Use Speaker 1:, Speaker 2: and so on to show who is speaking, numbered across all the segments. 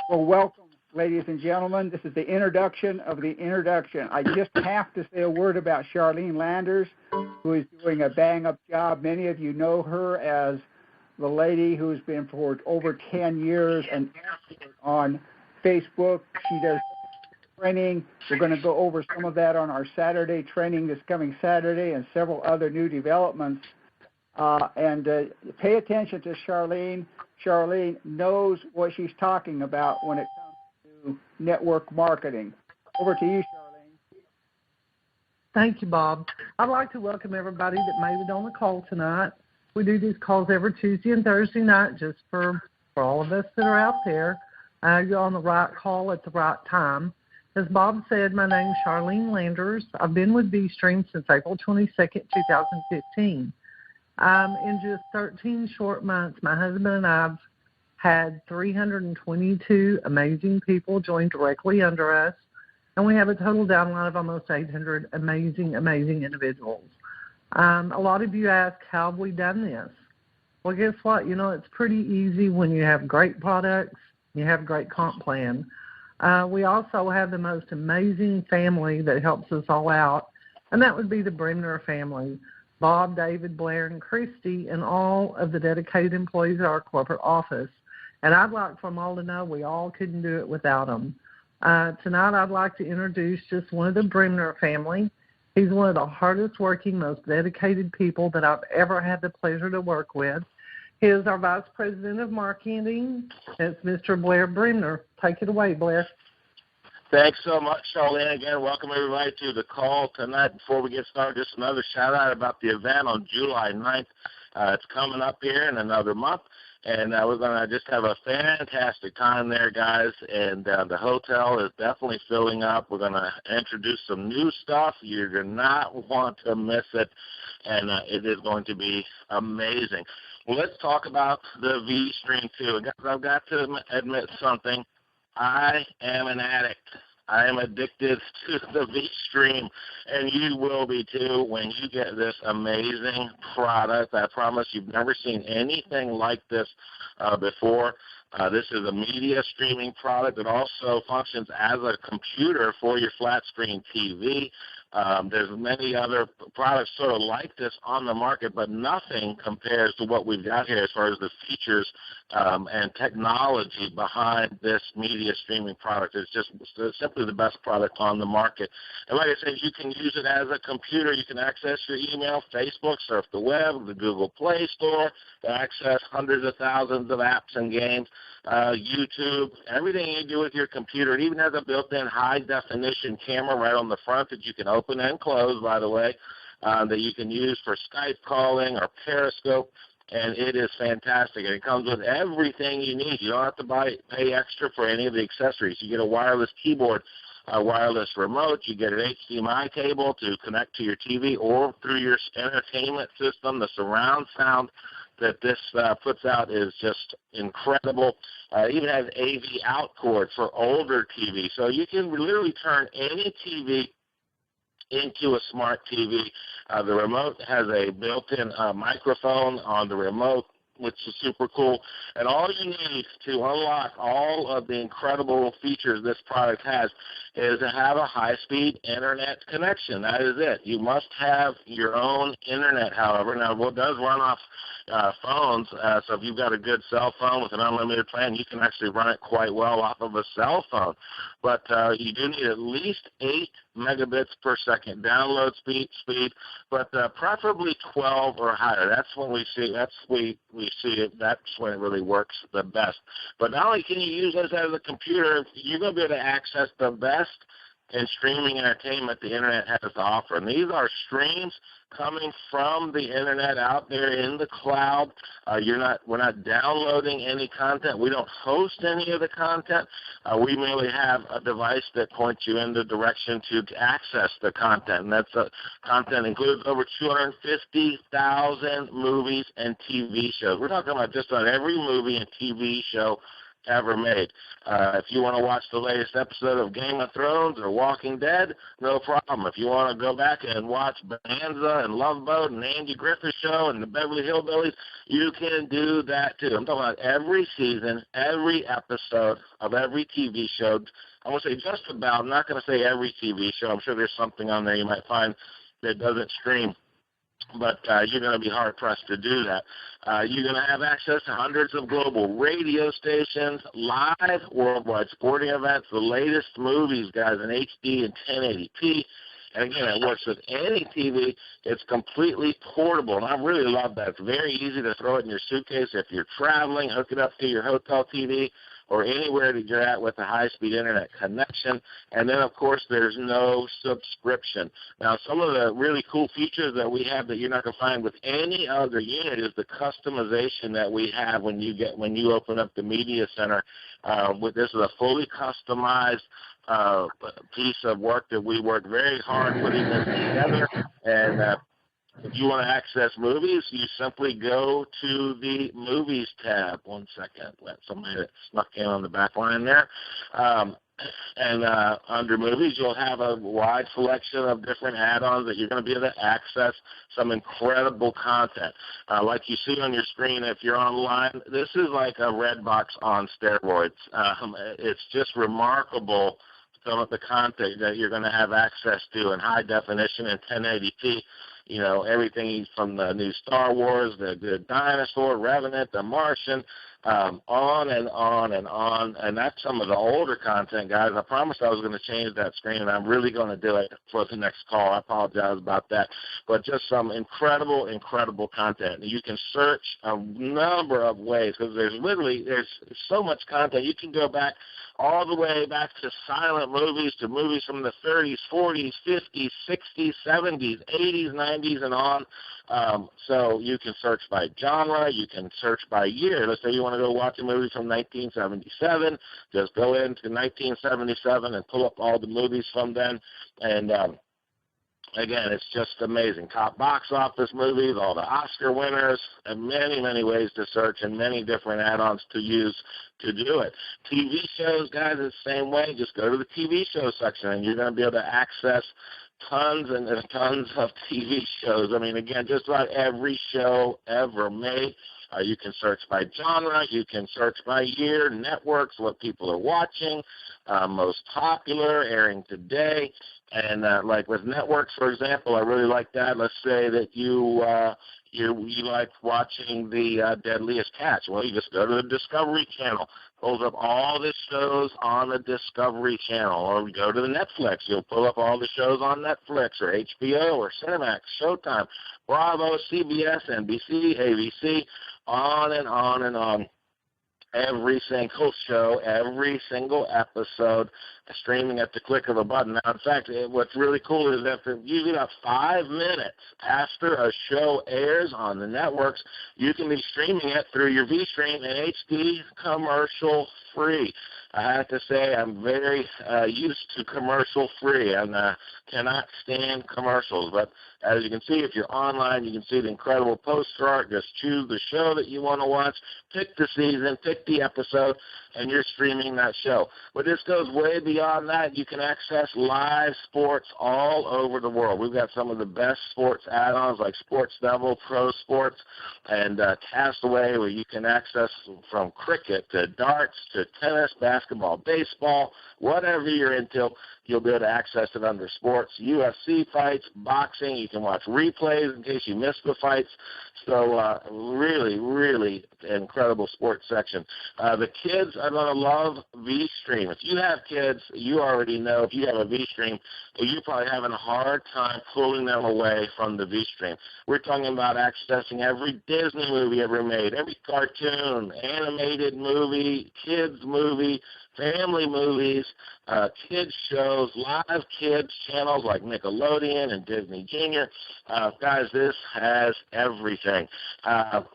Speaker 1: Well, welcome, ladies and gentlemen. This is the introduction of the introduction. I just have to say a word about Charlene Landers, who is doing a bang-up job. Many of you know her as the lady who's been for over 10 years an expert on Facebook. She does training. We're going to go over some of that on our Saturday training this coming Saturday and several other new developments. Pay attention to Charlene. Charlene knows what she's talking about when it comes to network marketing. Over to you, Charlene.
Speaker 2: Thank you, Bob. I'd like to welcome everybody that made it on the call tonight. We do these calls every Tuesday and Thursday night just for all of us that are out there. You're on the right call at the right time. As Bob said, my name is Charlene Landers. I've been with VStreaM since April 22nd, 2015. In just 13 short months, my husband and I have had 322 amazing people join directly under us, and we have a total downline of almost 800 amazing individuals. A lot of you ask, how have we done this? Well, guess what? You know, it's pretty easy when you have great products, you have a great comp plan. We also have the most amazing family that helps us all out, and that would be the Bremner family. Bob, David, Blair, and Christy, and all of the dedicated employees at our corporate office. And I'd like for them all to know we all couldn't do it without them. Tonight I'd like to introduce just one of the Bremner family. He's one of the hardest working, most dedicated people that I've ever had the pleasure to work with. He is our Vice President of Marketing. It's Mr. Blair Bremner. Take it away, Blair.
Speaker 3: Thanks so much, Charlene. Again, welcome everybody to the call tonight. Before we get started, just another shout-out about the event on July 9th. It's coming up here in another month, and we're going to just have a fantastic time there, guys. And the hotel is definitely filling up. We're going to introduce some new stuff. You're going to not want to miss it, and it is going to be amazing. Well, let's talk about the VStreaM 2. I've got to admit something. I am an addict. I am addicted to the VStreaM, and you will be too when you get this amazing product. I promise you've never seen anything like this before. This is a media streaming product that also functions as a computer for your flat screen TV. There's many other products sort of like this on the market, but nothing compares to what we've got here as far as the features and technology behind this media streaming product. It's just simply the best product on the market. And like I said, you can use it as a computer. You can access your email, Facebook, surf the web, the Google Play Store, to access hundreds of thousands of apps and games, YouTube, everything you do with your computer. It even has a built-in high-definition camera right on the front that you can open and close, by the way, that you can use for Skype calling or Periscope, and it is fantastic. And it comes with everything you need. You don't have to pay extra for any of the accessories. You get a wireless keyboard, a wireless remote. You get an HDMI cable to connect to your TV or through your entertainment system. The surround sound that this puts out is just incredible. It even has AV out cord for older TV. So you can literally turn any TV into a smart TV. The remote has a built-in microphone on the remote, which is super cool. And all you need to unlock all of the incredible features this product has is to have a high-speed internet connection. That is it. You must have your own internet, however. Now, it does run off phones, so if you've got a good cell phone with an unlimited plan, you can actually run it quite well off of a cell phone. But you do need at least 8 megabits per second download speed, but preferably 12 or higher. That's when we see it. That's when it really works the best. But not only can you use this as a computer, you're going to be able to access the best in streaming entertainment the internet has to offer. And these are streams coming from the internet out there in the cloud. We're not downloading any content. We don't host any of the content. We merely have a device that points you in the direction to access the content. And that's content includes over 250,000 movies and TV shows. We're talking about just about every movie and TV show ever made. If you want to watch the latest episode of Game of Thrones or Walking Dead, no problem. If you want to go back and watch Bonanza and Love Boat and Andy Griffith Show and the Beverly Hillbillies, you can do that too. I'm talking about every season, every episode of every TV show. I want to say just about, I'm not going to say every TV show. I'm sure there's something on there you might find that doesn't stream, but you're going to be hard-pressed to do that. You're going to have access to hundreds of global radio stations, live worldwide sporting events, the latest movies, guys, in HD and 1080p. And again, it works with any TV. It's completely portable, and I really love that. It's very easy to throw it in your suitcase if you're traveling, hook it up to your hotel TV, or anywhere that you're at with a high-speed internet connection. And then, of course, there's no subscription. Now, some of the really cool features that we have that you're not going to find with any other unit is the customization that we have when you open up the media center. This is a fully customized piece of work that we worked very hard putting this together. And if you want to access movies, you simply go to the Movies tab. 1 second. Somebody that snuck in on the back line there. And under Movies, you'll have a wide selection of different add-ons that you're going to be able to access some incredible content. Like you see on your screen, if you're online, this is like a Redbox on steroids. It's just remarkable some of the content that you're going to have access to in high definition and 1080p. You know, everything from the new Star Wars, the Dinosaur, Revenant, The Martian, on and on and on. And that's some of the older content, guys. I promised I was going to change that screen, and I'm really going to do it for the next call. I apologize about that. But just some incredible, incredible content. You can search a number of ways because there's so much content. You can go back all the way back to silent movies, to movies from the 30s, 40s, 50s, 60s, 70s, 80s, 90s, and on. So you can search by genre. You can search by year. Let's say you want to go watch a movie from 1977. Just go into 1977 and pull up all the movies from then. And again, it's just amazing. Top box office movies, all the Oscar winners, and many, many ways to search and many different add-ons to use to do it. TV shows, guys, it's the same way. Just go to the TV show section, and you're going to be able to access tons and tons of TV shows. I mean, again, just about every show ever made. You can search by genre. You can search by year, networks, what people are watching, most popular, airing today. And like with networks, for example, I really like that. Let's say that you like watching the Deadliest Catch. Well, you just go to the Discovery Channel, pulls up all the shows on the Discovery Channel, or go to the Netflix. You'll pull up all the shows on Netflix or HBO or Cinemax, Showtime, Bravo, CBS, NBC, ABC, on and on and on. Every single show, every single episode, streaming at the click of a button. Now, in fact, what's really cool is that usually about 5 minutes after a show airs on the networks, you can be streaming it through your VStreaM in HD, commercial-free. I have to say I'm very used to commercial-free and cannot stand commercials. But as you can see, if you're online, you can see the incredible poster art. Just choose the show that you want to watch, pick the season, pick the episode, and you're streaming that show. But this goes way beyond that. You can access live sports all over the world. We've got some of the best sports add-ons like Sports Devil, Pro Sports, and Castaway, where you can access from cricket to darts to tennis, basketball, baseball, whatever you're into, you'll be able to access it under sports. UFC fights, boxing, you can watch replays in case you missed the fights. So really, really incredible sports section. The kids are going to love VStreaM. If you have kids, you already know if you have a VStreaM, you're probably having a hard time pulling them away from the VStreaM. We're talking about accessing every Disney movie ever made, every cartoon, animated movie, kids movie, family movies, kids shows, live kids channels like Nickelodeon and Disney Junior. Guys, this has everything.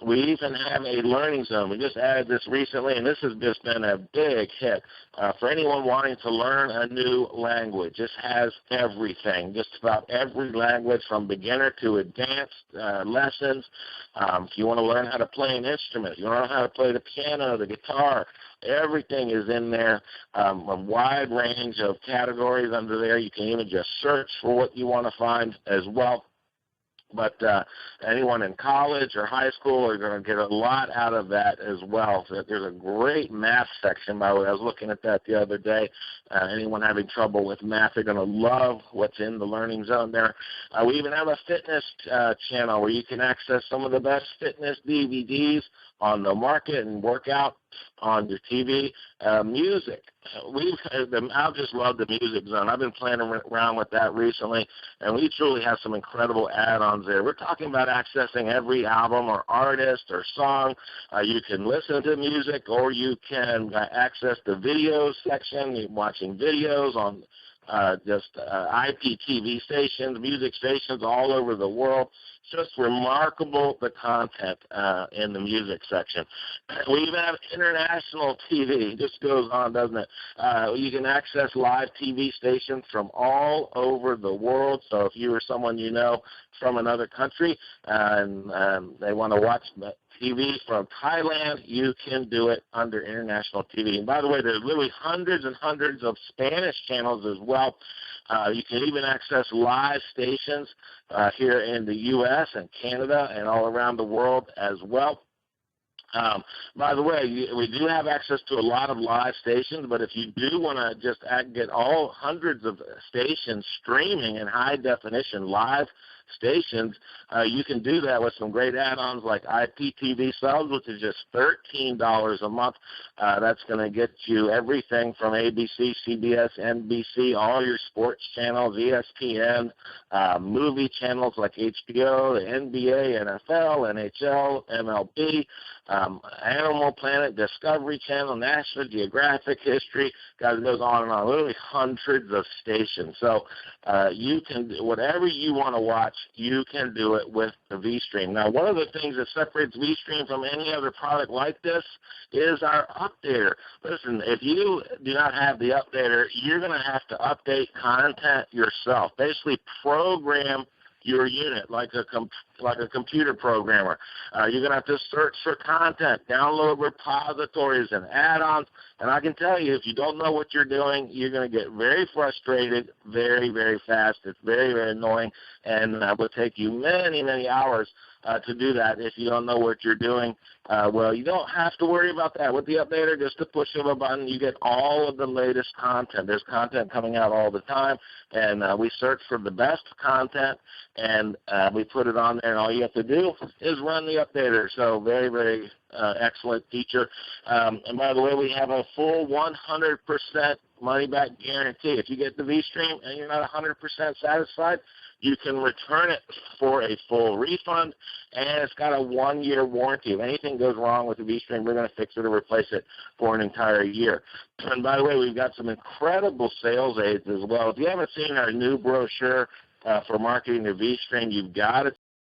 Speaker 3: We even have a learning zone. We just added this recently, and this has just been a big hit. For anyone wanting to learn a new language, this has everything, just about every language from beginner to advanced lessons. If you want to learn how to play an instrument, if you want to learn how to play the piano, the guitar, Everything is in there, a wide range of categories under there. You can even just search for what you want to find as well. But anyone in college or high school are going to get a lot out of that as well. So there's a great math section, by the way. I was looking at that the other day. Anyone having trouble with math, they're going to love what's in the Learning Zone there. We even have a fitness channel where you can access some of the best fitness DVDs on the market and work out on your TV. Music. I just love the Music Zone. I've been playing around with that recently, and we truly have some incredible add-ons there. We're talking about accessing every album or artist or song. You can listen to music, or you can access the videos section. You're watching videos on IPTV stations, music stations all over the world. It's just remarkable, the content in the music section. We even have international TV. It just goes on, doesn't it? You can access live TV stations from all over the world. So if you or someone you know from another country and they want to watch TV from Thailand, you can do it under international TV. And by the way, there's literally hundreds and hundreds of Spanish channels as well. You can even access live stations here in the U.S. and Canada and all around the world as well. By the way, we do have access to a lot of live stations, but if you do want to just get all hundreds of stations streaming in high definition live stations, you can do that with some great add-ons like IPTV subs, which is just $13 a month. That's going to get you everything from ABC, CBS, NBC, all your sports channels, ESPN, movie channels like HBO, the NBA, NFL, NHL, MLB, Animal Planet, Discovery Channel, National Geographic, History. Guys, it goes on and on. Literally hundreds of stations. So you can, whatever you want to watch, you can do it with the VStreaM. Now, one of the things that separates VStreaM from any other product like this is our updater. Listen, if you do not have the updater, you're going to have to update content yourself. Basically program your unit like a computer programmer. You're going to have to search for content, download repositories and add-ons. And I can tell you, if you don't know what you're doing, you're going to get very frustrated very, very fast. It's very, very annoying, and it will take you many, many hours to do that if you don't know what you're doing. Well, you don't have to worry about that. With the updater, just a push of a button, you get all of the latest content. There's content coming out all the time, and we search for the best content, and we put it on there, and all you have to do is run the updater. So very, very excellent feature. And by the way, we have a full 100% money-back guarantee. If you get the VStreaM and you're not 100% satisfied, you can return it for a full refund, and it's got a 1-year warranty. If anything goes wrong with the VStreaM, we're going to fix it or replace it for an entire year. And by the way, we've got some incredible sales aids as well. If you haven't seen our new brochure for marketing the VStreaM, you've got to